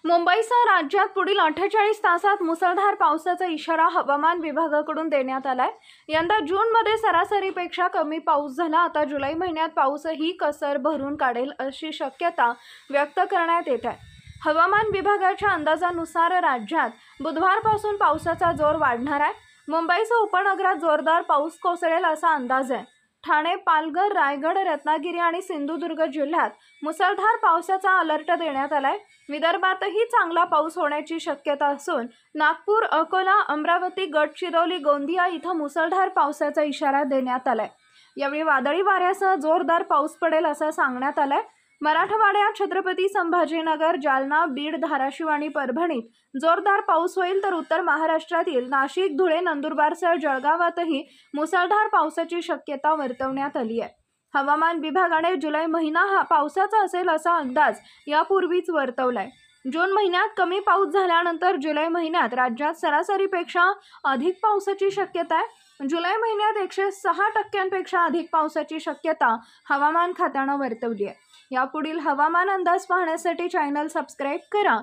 मुंबईसह राज्यात पुढील 48 तासात मुसळधार पावसाचा इशारा हवामान विभागाकडून देण्यात आलाय। यंदा जूनमध्ये सरासरीपेक्षा कमी पाऊस झाला। आता जुलै महिन्यात पाऊसही कसर भरून काढेल अशी शक्यता व्यक्त करण्यात येत आहे। हवामान विभागाच्या अंदाजानुसार राज्यात बुधवारपासून पावसाचा जोर वाढणार आहे। मुंबईसह उपनगरात जोरदार पाऊस कोसळेल असा अंदाज आहे। ठाणे, पालघर, रायगड, रत्नागिरी आणि सिंधुदुर्ग जिल्ह्यात मुसळधार पावसाचा अलर्ट देण्यात आलाय। विदर्भातही चांगला पाऊस होण्याची शक्यता असून नागपूर, अकोला, अमरावती, गडचिरोली, गोंदिया इथं मुसळधार पावसाचा इशारा देण्यात आलाय। यावेळी वादळी वाऱ्यासह जोरदार पाऊस पडेल असं सांगण्यात आलंय। मराठवाड्यात छत्रपती संभाजीनगर, जालना, बीड, धाराशिव आणि परभणीत जोरदार पाऊस होईल, तर उत्तर महाराष्ट्रातील नाशिक, धुळे, नंदुरबारसह जळगावातही मुसळधार पावसाची शक्यता वर्तवण्यात आली आहे। हवामान विभागाने जुलै महिना हा पावसाचा असेल असा अंदाज यापूर्वीच वर्तवलाय। जून महिन्यात कमी पाऊस झाल्यानंतर जुलै महिन्यात राज्यात सरासरीपेक्षा अधिक पावसाची शक्यता आहे। जुलै महिन्यात 106% अधिक पावसाची शक्यता हवामान खात्यानं वर्तवली आहे। यापुढील हवामान अंदाज पाहण्यासाठी चॅनल सबस्क्राईब करा।